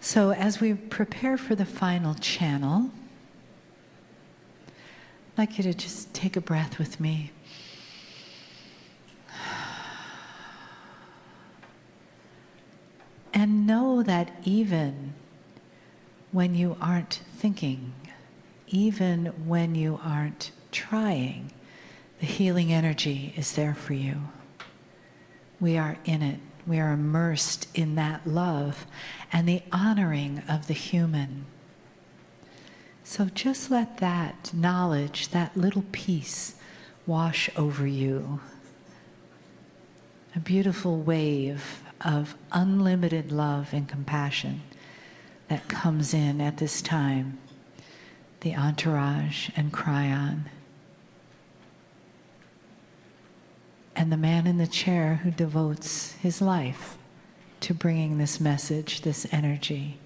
So as we prepare for the final channel, I'd like you to just take a breath with me. And know that even when you aren't thinking, even when you aren't trying, the healing energy is there for you. We are in it. We are immersed in that love and the honoring of the human. So just let that knowledge, that little piece, wash over you. A beautiful wave of unlimited love and compassion that comes in at this time. The entourage and Kryon. And the man in the chair who devotes his life to bringing this message, this energy,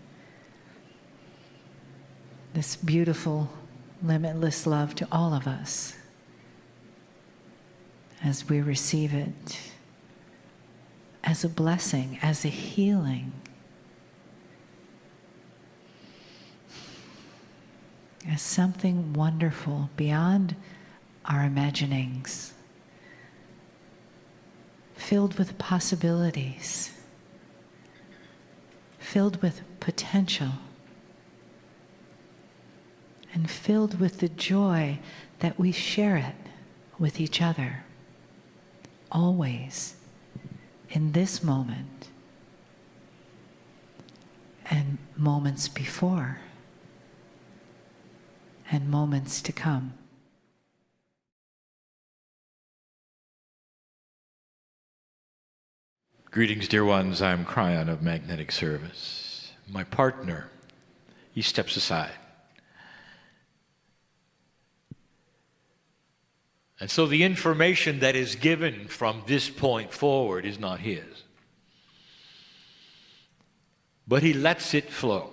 this beautiful, limitless love to all of us as we receive it as a blessing, as a healing, as something wonderful beyond our imaginings, filled with possibilities, filled with potential, and filled with the joy that we share it with each other, always, in this moment, and moments before, and moments to come. Greetings, dear ones. I'm Kryon of Magnetic Service. My partner, he steps aside. And so the information that is given from this point forward is not his. But he lets it flow.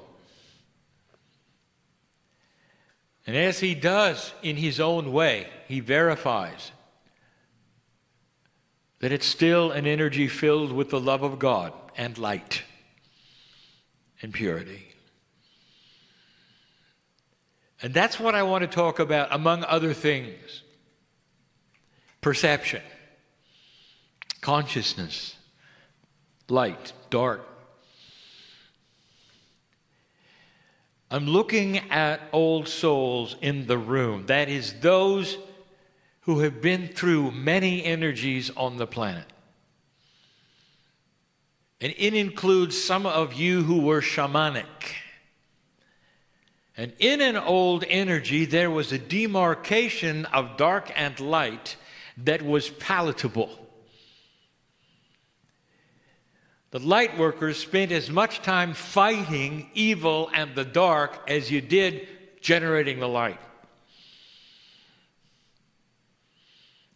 And as he does in his own way, he verifies that it's still an energy filled with the love of God and light and purity. And that's what I want to talk about, among other things. Perception, consciousness, light, dark. I'm looking at old souls in the room. That is, those who have been through many energies on the planet. And it includes some of you who were shamanic. And in an old energy, there was a demarcation of dark and light that was palatable. The light workers spent as much time fighting evil and the dark as you did generating the light.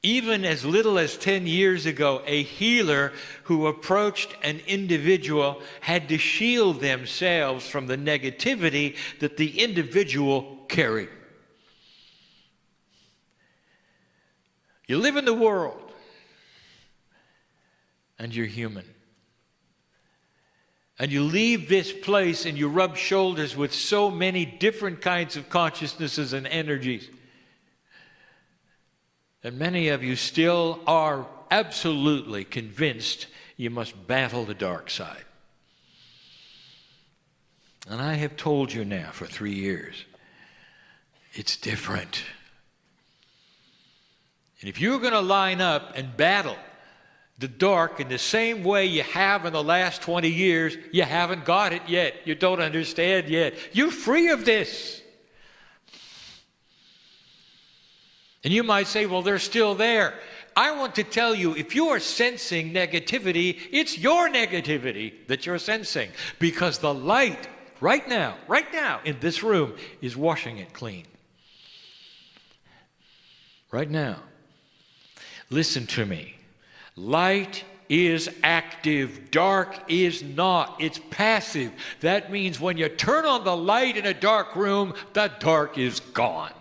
Even as little as 10 years ago, a healer who approached an individual had to shield themselves from the negativity that the individual carried. You live in the world, and you're human. And you leave this place and you rub shoulders with so many different kinds of consciousnesses and energies. And many of you still are absolutely convinced you must battle the dark side. And I have told you now for 3 years, it's different. And if you're going to line up and battle the dark in the same way you have in the last 20 years, you haven't got it yet. You don't understand yet. You're free of this. And you might say, well, they're still there. I want to tell you, if you are sensing negativity, it's your negativity that you're sensing. Because the light, right now, in this room, is washing it clean. Right now. Listen to me. Light is active. Dark is not. It's passive. That means when you turn on the light in a dark room, the dark is gone.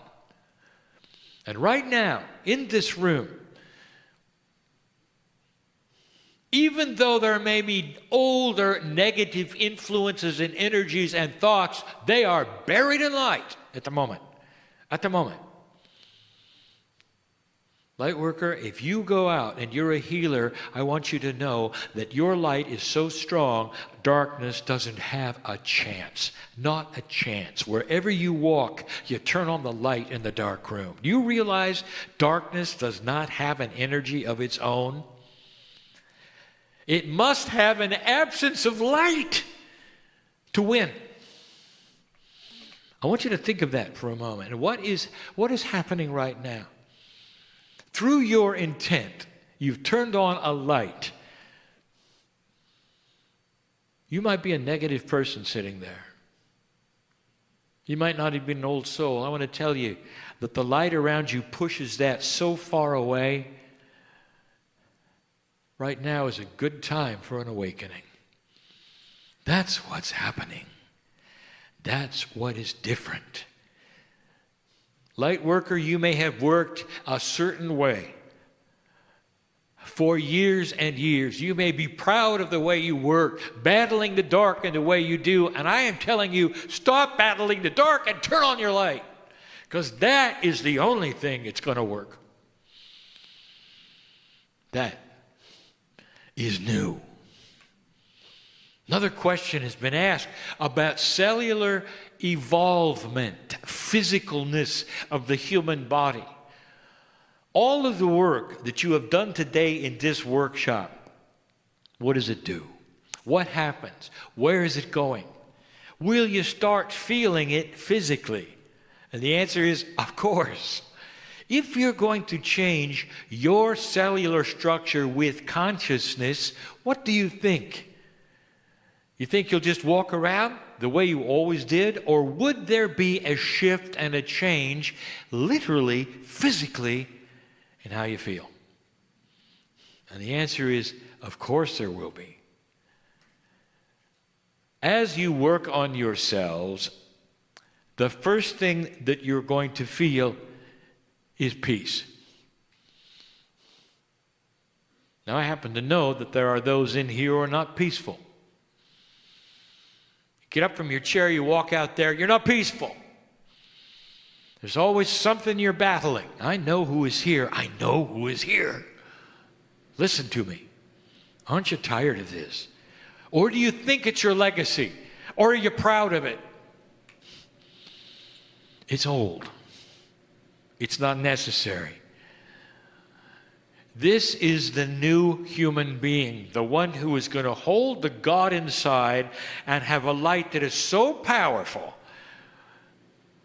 And right now, in this room, Even though there may be older negative influences and energies and thoughts, they are buried in light at the moment. At the moment. Light worker, if you go out and you're a healer, I want you to know that your light is so strong, darkness doesn't have a chance. Not a chance. Wherever you walk, you turn on the light in the dark room. Do you realize darkness does not have an energy of its own? It must have an absence of light to win. I want you to think of that for a moment. And what is happening right now? Through your intent, you've turned on a light. You might be a negative person sitting there. You might not have been an old soul. I want to tell you that the light around you pushes that so far away. Right now is a good time for an awakening. That's what's happening. That's what is different. Light worker, you may have worked a certain way for years and years. You may be proud of the way you work, battling the dark in the way you do. And I am telling you, stop battling the dark and turn on your light. Because that is the only thing that's going to work. That is new. Another question has been asked about cellular evolvement, physicalness of the human body. All of the work that you have done today in this workshop, what does it do? What happens? Where is it going? Will you start feeling it physically? And the answer is, of course. If you're going to change your cellular structure with consciousness, what do you think? You think you'll just walk around the way you always did? Or would there be a shift and a change, literally, physically, in how you feel? And the answer is, of course there will be. As you work on yourselves, the first thing that you're going to feel is peace. Now, I happen to know that there are those in here who are not peaceful. Get up from your chair, you walk out there, you're not peaceful. There's always something you're battling. I know who is here. I know who is here. Listen to me. Aren't you tired of this? Or do you think it's your legacy? Or are you proud of it? It's old. It's not necessary. This is the new human being, the one who is going to hold the God inside and have a light that is so powerful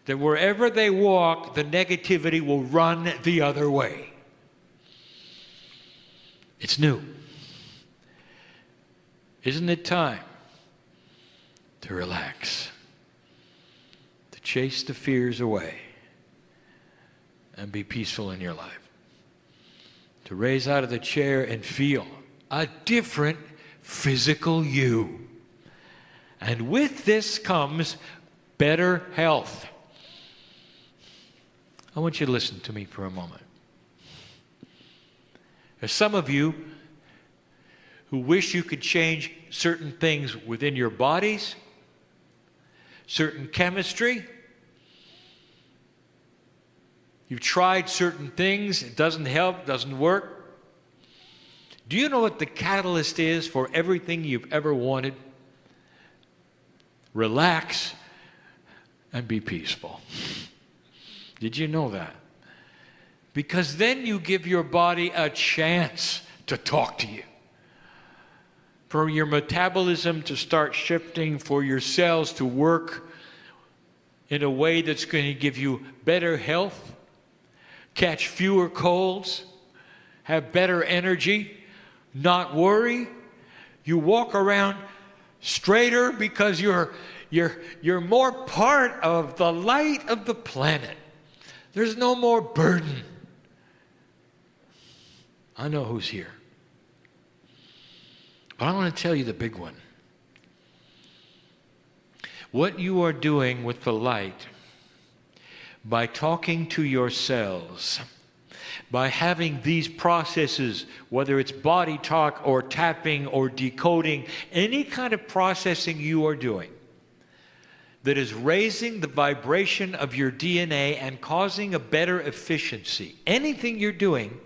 that wherever they walk, the negativity will run the other way. It's new. Isn't it time to relax, to chase the fears away, and be peaceful in your life? To raise out of the chair and feel a different physical you. And with this comes better health. I want you to listen to me for a moment. There's some of you who wish you could change certain things within your bodies, certain chemistry. You've tried certain things, it doesn't help, doesn't work. Do you know what the catalyst is for everything you've ever wanted? Relax and be peaceful. Did you know that? Because then you give your body a chance to talk to you. For your metabolism to start shifting, for your cells to work in a way that's going to give you better health, catch fewer colds, have better energy, not worry. You walk around straighter because you're more part of the light of the planet. There's no more burden. I know who's here. But I want to tell you the big one. What you are doing with the light by talking to yourselves by having these processes, whether it's body talk or tapping or decoding, any kind of processing you are doing that is raising the vibration of your DNA and causing a better efficiency. Anything you're doing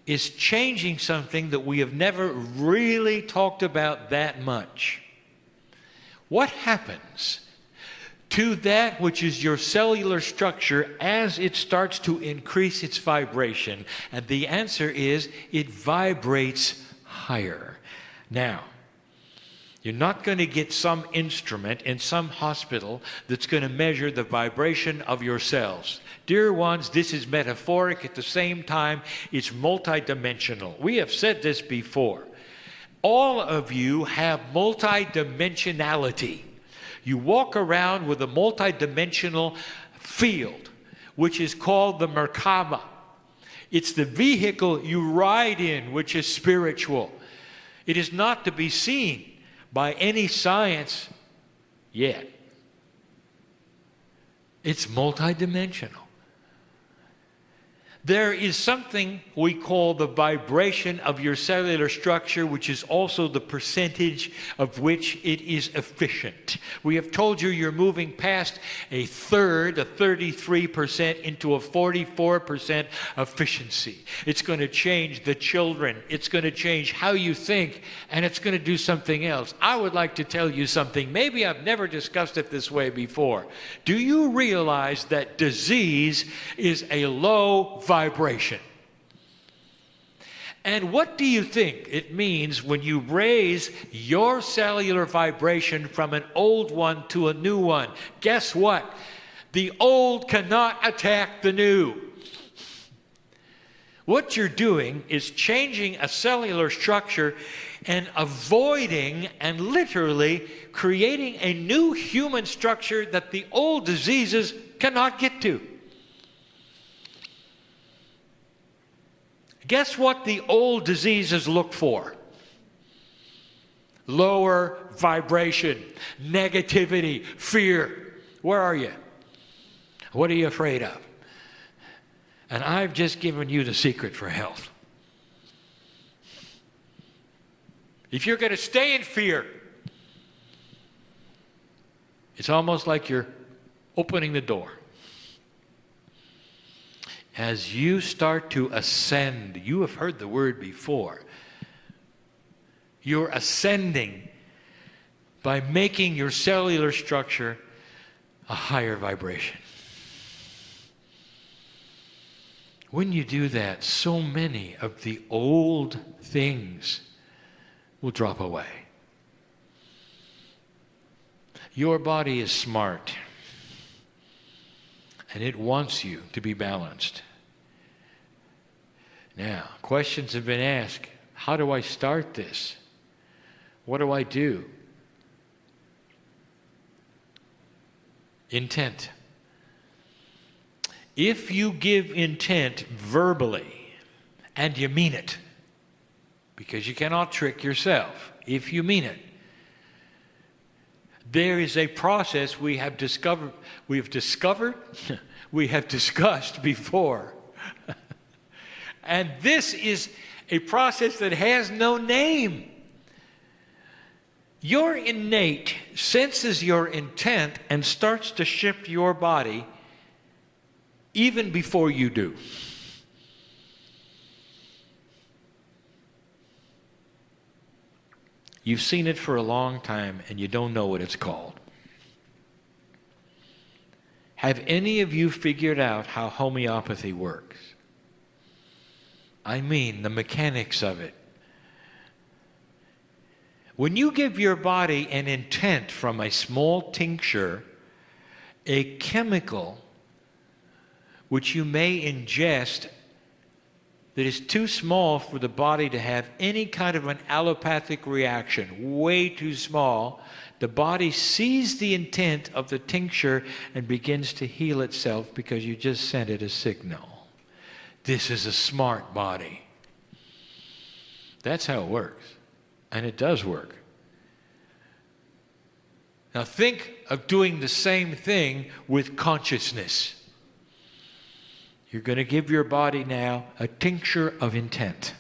is changing something that we have never really talked about that much. What happens to that which is your cellular structure as it starts to increase its vibration? And the answer is it vibrates higher. Now, you're not going to get some instrument in some hospital that's going to measure the vibration of your cells. Dear ones, this is metaphoric. At the same time, it's multidimensional. We have said this before. All of you have multidimensionality. You walk around with a multidimensional field, which is called the Merkaba. It's the vehicle you ride in, which is spiritual. It is not to be seen by any science yet. It's multidimensional. There is something we call the vibration of your cellular structure, which is also the percentage of which it is efficient. We have told you you're moving past a third, a 33%, into a 44% efficiency. It's going to change the children. It's going to change how you think, and it's going to do something else. I would like to tell you something. Maybe I've never discussed it this way before. Do you realize that disease is a low vibration? And what do you think it means when you raise your cellular vibration from an old one to a new one? Guess what? The old cannot attack the new. What you're doing is changing a cellular structure and avoiding and literally creating a new human structure that the old diseases cannot get to. Guess what the old diseases look for? Lower vibration, negativity, fear. Where are you? What are you afraid of? And I've just given you the secret for health. If you're going to stay in fear, it's almost like you're opening the door. As you start to ascend, you have heard the word before. You're ascending by making your cellular structure a higher vibration. When you do that, so many of the old things will drop away. Your body is smart, and it wants you to be balanced. Now, questions have been asked. How do I start this? What do I do? Intent. If you give intent verbally, and you mean it, because you cannot trick yourself, if you mean it, there is a process we have discussed before. And this is a process that has no name. Your innate senses your intent and starts to shift your body even before you do. You've seen it for a long time and you don't know what it's called. Have any of you figured out how homeopathy works? I mean, the mechanics of it. When you give your body an intent from a small tincture, a chemical which you may ingest that is too small for the body to have any kind of an allopathic reaction, way too small, the body sees the intent of the tincture and begins to heal itself because you just sent it a signal. This is a smart body. That's how it works. And it does work. Now think of doing the same thing with consciousness. You're going to give your body now a tincture of intent.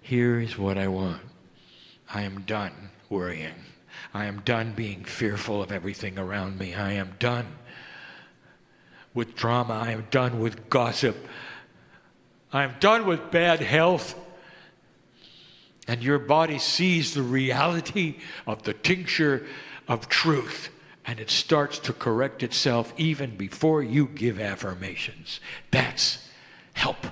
Here is what I want. I am done worrying. I am done being fearful of everything around me. I am done with drama. I am done with gossip. I am done with bad health. And your body sees the reality of the tincture of truth. And it starts to correct itself even before you give affirmations. That's help.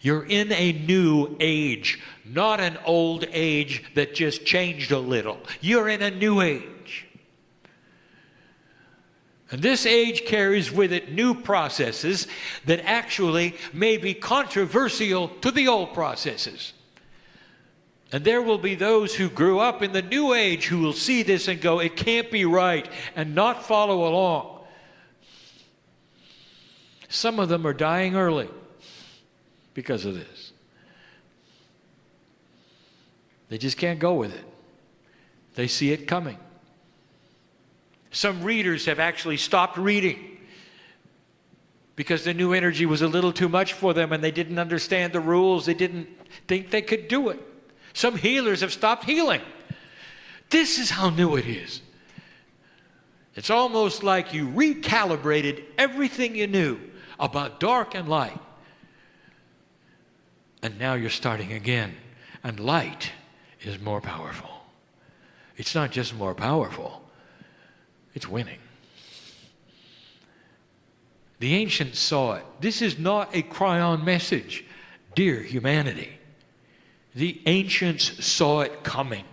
You're in a new age, not an old age that just changed a little. You're in a new age. And this age carries with it new processes that actually may be controversial to the old processes. And there will be those who grew up in the new age who will see this and go, it can't be right, and not follow along. Some of them are dying early because of this. They just can't go with it. They see it coming. Some readers have actually stopped reading because the new energy was a little too much for them and they didn't understand the rules. They didn't think they could do it. Some healers have stopped healing. This is how new it is. It's almost like you recalibrated everything you knew about dark and light. And now you're starting again. And light is more powerful. It's not just more powerful, it's winning. The ancients saw it. This is not a Kryon message, dear humanity. The ancients saw it coming.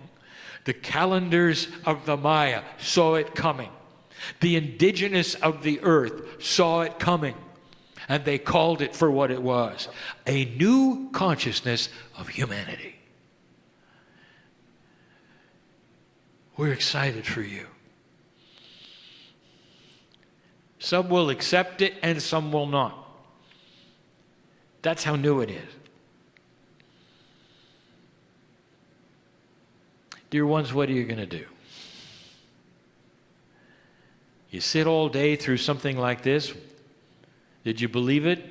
The calendars of the Maya saw it coming. The indigenous of the earth saw it coming. And they called it for what it was, a new consciousness of humanity. We're excited for you. Some will accept it and some will not. That's how new it is. Dear ones, what are you going to do? You sit all day through something like this. Did you believe it?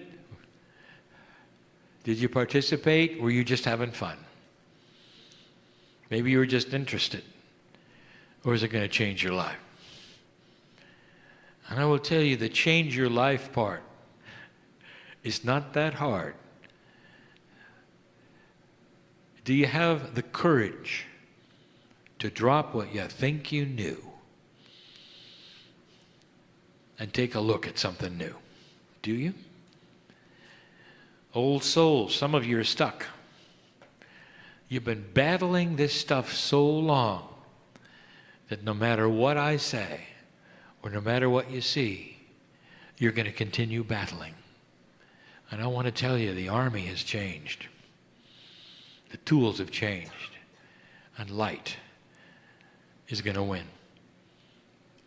Did you participate? Were you just having fun? Maybe you were just interested. Or is it going to change your life? And I will tell you, the change your life part is not that hard. Do you have the courage to drop what you think you knew and take a look at something new? Do you? Old souls, some of you are stuck. You've been battling this stuff so long that no matter what I say or no matter what you see, you're going to continue battling. And I want to tell you, the army has changed. The tools have changed. And light is going to win.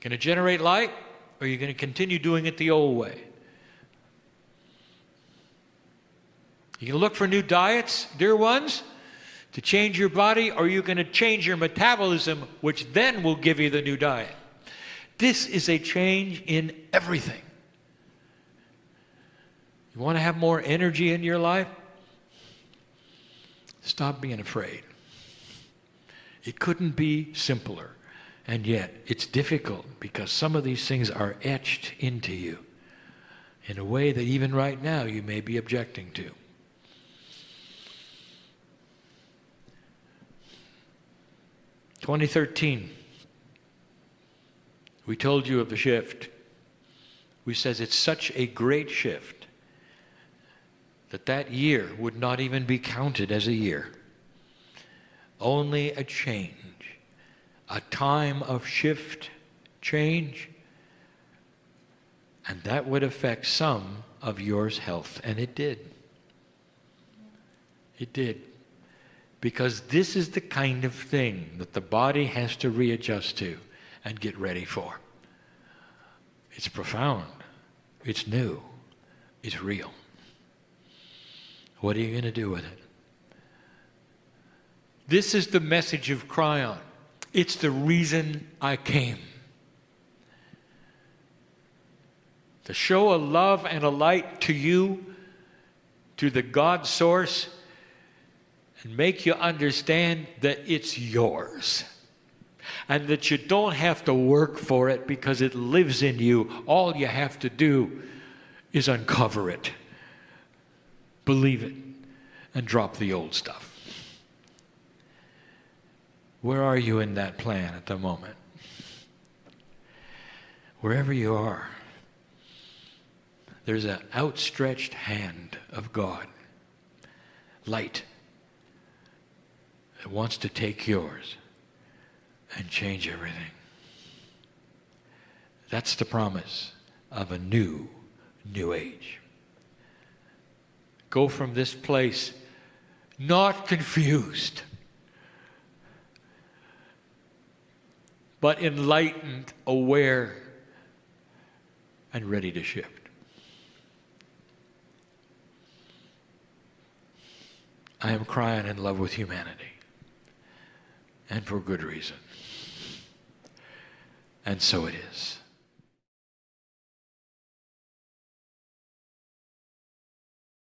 Going to generate light, or are you going to continue doing it the old way? You going to look for new diets, dear ones, to change your body, or are you going to change your metabolism, which then will give you the new diet? This is a change in everything. You want to have more energy in your life? Stop being afraid. It couldn't be simpler. And yet, it's difficult because some of these things are etched into you in a way that even right now you may be objecting to. In 2013, we told you of the shift. We said it's such a great shift that that year would not even be counted as a year. Only a change. A time of shift, change, and that would affect some of yours health. And it did. It did. Because this is the kind of thing that the body has to readjust to and get ready for. It's profound. It's new. It's real. What are you going to do with it? This is the message of Kryon. It's the reason I came. to show a love and a light to you, to the God source, and make you understand that it's yours. And that you don't have to work for it because it lives in you. All you have to do is uncover it, believe it, and drop the old stuff. Where are you in that plan at the moment? Wherever you are, there's an outstretched hand of God, light, that wants to take yours and change everything. That's the promise of a new age. Go from this place not confused, but enlightened, aware, and ready to shift. I am crying in love with humanity, and for good reason. And so it is.